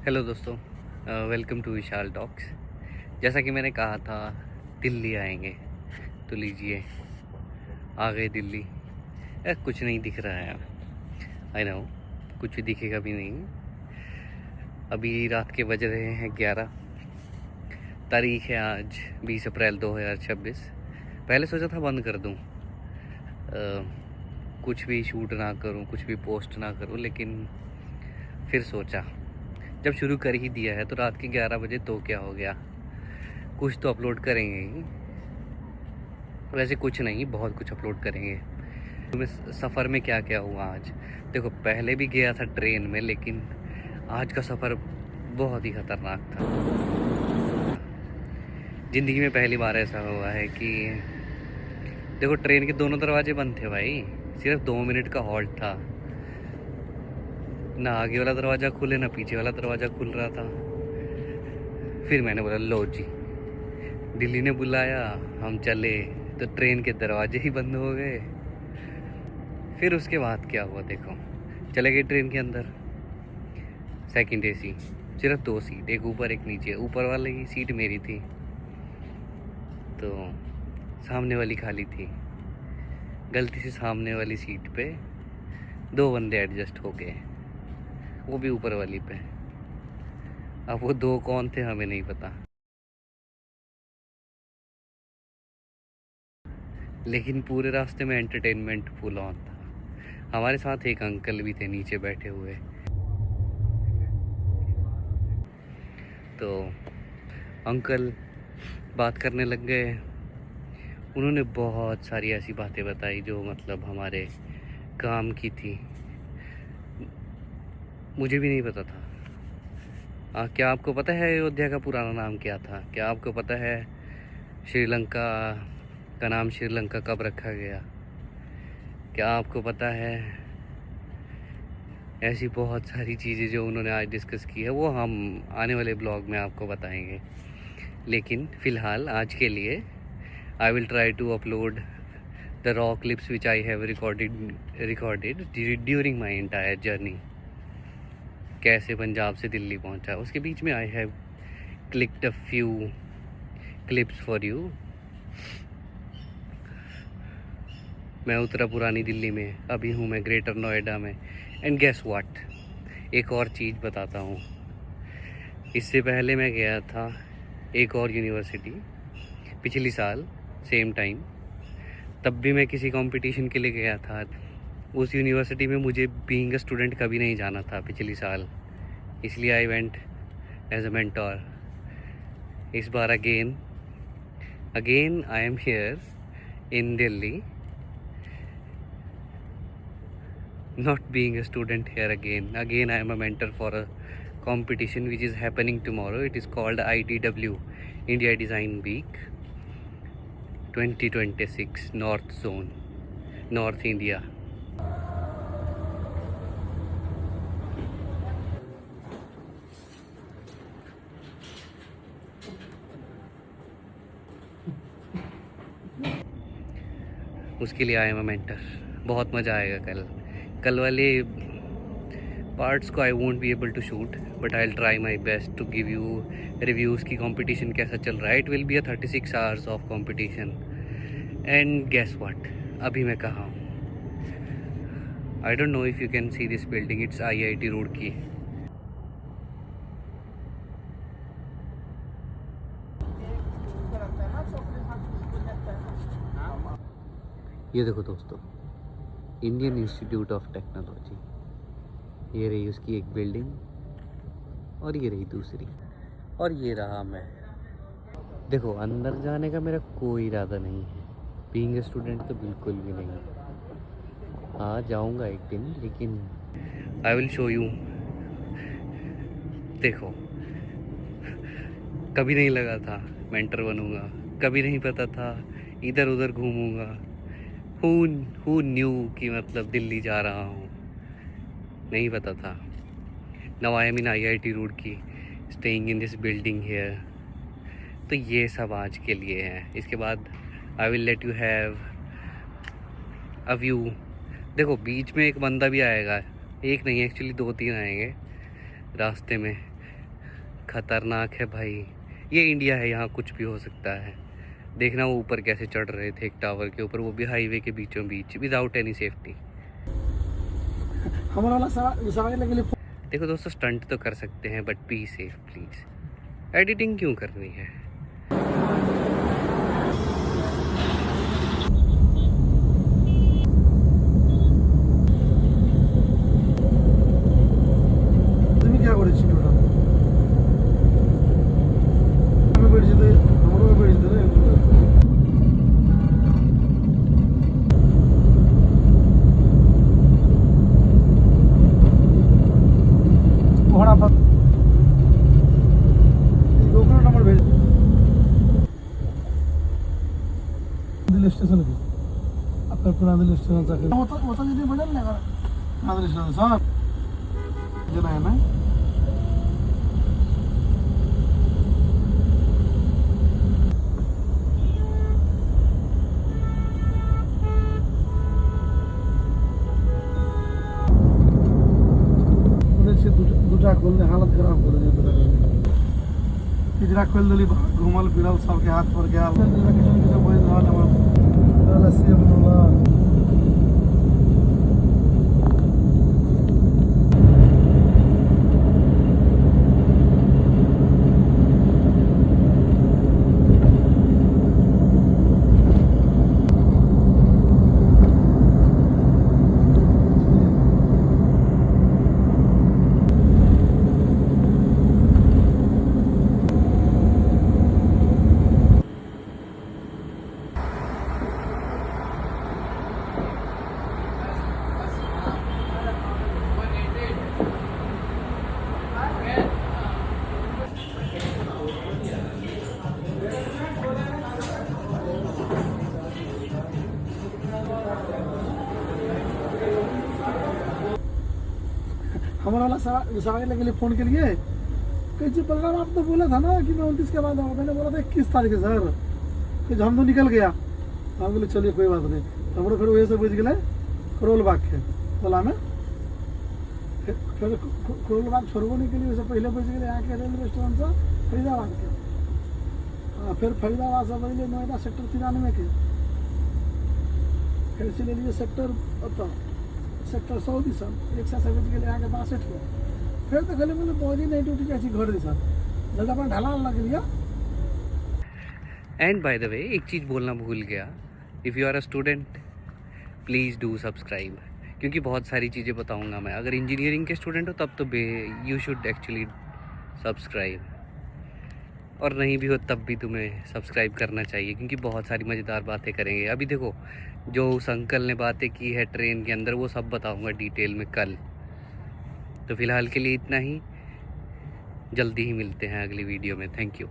Hello दोस्तों, welcome to Vishal talks. जैसा कि मैंने कहा था दिल्ली आएंगे, तो लीजिए आ गए दिल्ली। कुछ नहीं दिख रहा है, आई नो, कुछ भी दिखेगा भी नहीं। अभी रात के बज रहे हैं 11। तारीख है आज 20 अप्रैल 2026। पहले सोचा था बंद कर दूं, कुछ भी शूट ना करूं, कुछ भी पोस्ट ना करूं, लेकिन फिर सोचा जब शुरू कर ही दिया है तो रात के 11 बजे तो क्या हो गया, कुछ तो अपलोड करेंगे ही। वैसे कुछ नहीं, बहुत कुछ अपलोड करेंगे। तुम्हें सफ़र में क्या क्या हुआ आज देखो। पहले भी गया था ट्रेन में, लेकिन आज का सफ़र बहुत ही ख़तरनाक था। ज़िंदगी में पहली बार ऐसा हुआ है कि देखो, ट्रेन के दोनों दरवाजे बंद थे भाई, सिर्फ 2 मिनट का हॉल्ट था। ना आगे वाला दरवाज़ा खुले ना पीछे वाला दरवाज़ा खुल रहा था। फिर मैंने बोला लो जी, दिल्ली ने बुलाया, हम चले, तो ट्रेन के दरवाजे ही बंद हो गए। फिर उसके बाद क्या हुआ देखो, चले गए ट्रेन के अंदर। सेकंड एसी, सिर्फ 2 सीट, एक ऊपर एक नीचे। ऊपर वाली सीट मेरी थी, तो सामने वाली खाली थी। गलती से सामने वाली सीट पे 2 बंदे एडजस्ट हो गए, वो भी ऊपर वाली पे। अब वो 2 कौन थे हमें नहीं पता, लेकिन पूरे रास्ते में एंटरटेनमेंट फुल ऑन था। हमारे साथ एक अंकल भी थे नीचे बैठे हुए, तो अंकल बात करने लग गए। उन्होंने बहुत सारी ऐसी बातें बताई जो मतलब हमारे काम की थी, मुझे भी नहीं पता था। क्या आपको पता है अयोध्या का पुराना नाम क्या था? क्या आपको पता है श्रीलंका का नाम श्रीलंका कब रखा गया? क्या आपको पता है? ऐसी बहुत सारी चीज़ें जो उन्होंने आज डिस्कस की है, वो हम आने वाले ब्लॉग में आपको बताएंगे। लेकिन फ़िलहाल आज के लिए I will try to upload the raw clips which I have recorded during my entire journey. कैसे पंजाब से दिल्ली पहुंचा, उसके बीच में I have clicked a few clips for you. मैं उतरा पुरानी दिल्ली में, अभी हूँ मैं ग्रेटर नोएडा में। एंड गेस व्हाट, एक और चीज़ बताता हूँ। इससे पहले मैं गया था एक और यूनिवर्सिटी पिछली साल सेम टाइम, तब भी मैं किसी कंपटीशन के लिए गया था। उस यूनिवर्सिटी में मुझे बीइंग अ स्टूडेंट कभी नहीं जाना था पिछली साल, इसलिए I went as a mentor. इस बार again I am here in Delhi, not being a student here again I am a mentor for a competition which is happening tomorrow. It is called IDW, India Design Week 2026 North Zone, North India। उसके लिए I am a mentor. बहुत मज़ा आएगा कल वाले parts को I won't be able to shoot, but I will try my best to give you reviews की competition कैसा चल रहा है। It will be a 36 hours of competition. And guess what, अभी मैं कहाँ हूँ? I don't know if you can see this building, it's IIT Roorkee. ये देखो दोस्तों, इंडियन इंस्टीट्यूट ऑफ टेक्नोलॉजी। ये रही उसकी एक बिल्डिंग, और ये रही दूसरी, और ये रहा मैं। देखो, अंदर जाने का मेरा कोई इरादा नहीं है, बीइंग ए स्टूडेंट तो बिल्कुल भी नहीं। हाँ, जाऊंगा एक दिन, लेकिन आई विल शो यू। देखो, कभी नहीं लगा था मेंटर बनूंगा, कभी नहीं पता था इधर उधर घूमूंगा। हु न्यू कि मतलब दिल्ली जा रहा हूँ, नहीं पता था। Now I am in IIT Roorkee, staying in this building here. तो ये सब आज के लिए है। इसके बाद I will let you have a view. देखो, बीच में एक बंदा भी आएगा, एक नहीं एक्चुअली 2-3 आएंगे रास्ते में। खतरनाक है भाई। ये इंडिया है, यहाँ कुछ भी हो सकता है। देखना वो ऊपर कैसे चढ़ रहे थे एक टावर के ऊपर, वो भी हाईवे के बीचों बीच, विदाउट एनी सेफ्टी। देखो दोस्तों, स्टंट तो कर सकते हैं but be safe please. Editing क्यों करनी है? क्या করেছি ওটা আমি বেরিয়েছি আমারও বেরিয়েছে রে ঘোড়া পা এই গোকরা নাম্বার বেরিয়ে दिल्ली स्टेशन पे आपका पूरा दिल्ली स्टेशन तक वो तो यदि बदल लेगा दिल्ली स्टेशन सर जना है ना দুটা করলে हालत खराब कर दिया दूसरा तीसरा खोल दिली घूमल फिरल सबके हाथ पर गया किसान के बोल रहल हमर लस्सी बनला हमारा वाला सवारी के लिए फ़ोन के लिए कैसे बलराम आप तो बोला था ना कि मैं 29 के बाद आऊँगा। मैंने बोला था 21 तारीख है सर। फिर हम तो निकल गया। हम बोले चलिए कोई बात नहीं। हमारे फिर वही से बुझ गए करोल बाग के बोला में फिर करोल बाग छोड़ने के लिए वैसे पहले बुझ गए यहाँ के रेलवे स्टेशन से फरीदाबाद के। फिर फरीदाबाद से पहले नोएडा सेक्टर 93 के, फिर चले लिए सेक्टर 100 सर एक से समझ के यहाँ के 62 के। फिर तो गले मतलब पहुँची नहीं टूटी कैसी घर दी सर जगह पर ढाला लग लिया। एंड बाय द वे एक चीज़ बोलना भूल गया, if you are a student please do subscribe, क्योंकि बहुत सारी चीज़ें बताऊंगा मैं। अगर इंजीनियरिंग के स्टूडेंट हो तब तो यू शुड एक्चुअली सब्सक्राइब, और नहीं भी हो तब भी तुम्हें सब्सक्राइब करना चाहिए, क्योंकि बहुत सारी मज़ेदार बातें करेंगे। अभी देखो जो उस अंकल ने बातें की है ट्रेन के अंदर, वो सब बताऊंगा डिटेल में कल। तो फ़िलहाल के लिए इतना ही, जल्दी ही मिलते हैं अगली वीडियो में। Thank you.